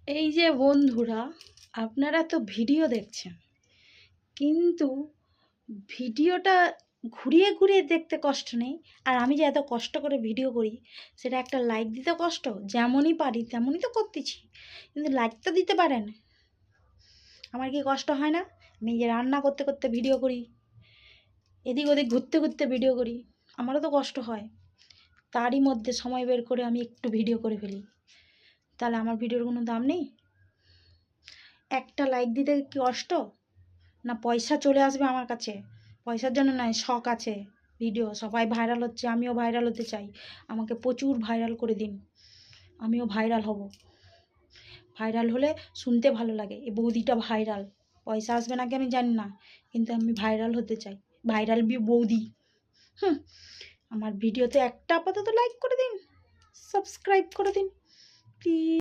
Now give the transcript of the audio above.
এই যে বন্ধুরা, আপনারা তো ভিডিও দেখছেন, কিন্তু ভিডিওটা ঘুরিয়ে ঘুরিয়ে দেখতে কষ্ট নেই। আর আমি যে এত কষ্ট করে ভিডিও করি, সেটা একটা লাইক দিতে কষ্ট। যেমনই পারি তেমনই তো করতেছি, কিন্তু লাইকটা দিতে পারেন। আমার কি কষ্ট হয় না? আমি যে রান্না করতে করতে ভিডিও করি, এদিক ওদিক ঘুরতে ঘুরতে ভিডিও করি, আমারও তো কষ্ট হয়। তারই মধ্যে সময় বের করে আমি একটু ভিডিও করে ফেলি। তাহলে আমার ভিডিওর কোনো দাম নেই? একটা লাইক দিতে কি কষ্ট? না পয়সা চলে আসবে আমার কাছে? পয়সার জন্য নয়, শখ আছে। ভিডিও সবাই ভাইরাল হচ্ছে, আমিও ভাইরাল হতে চাই। আমাকে প্রচুর ভাইরাল করে দিন, আমিও ভাইরাল হব। ভাইরাল হলে শুনতে ভালো লাগে, এ বৌদিটা ভাইরাল। পয়সা আসবে নাকি আমি জানি না, কিন্তু আমি ভাইরাল হতে চাই। ভাইরাল বৌদি। হুম। আমার ভিডিওতে একটা আপাতত লাইক করে দিন, সাবস্ক্রাইব করে দিন প্লিজ।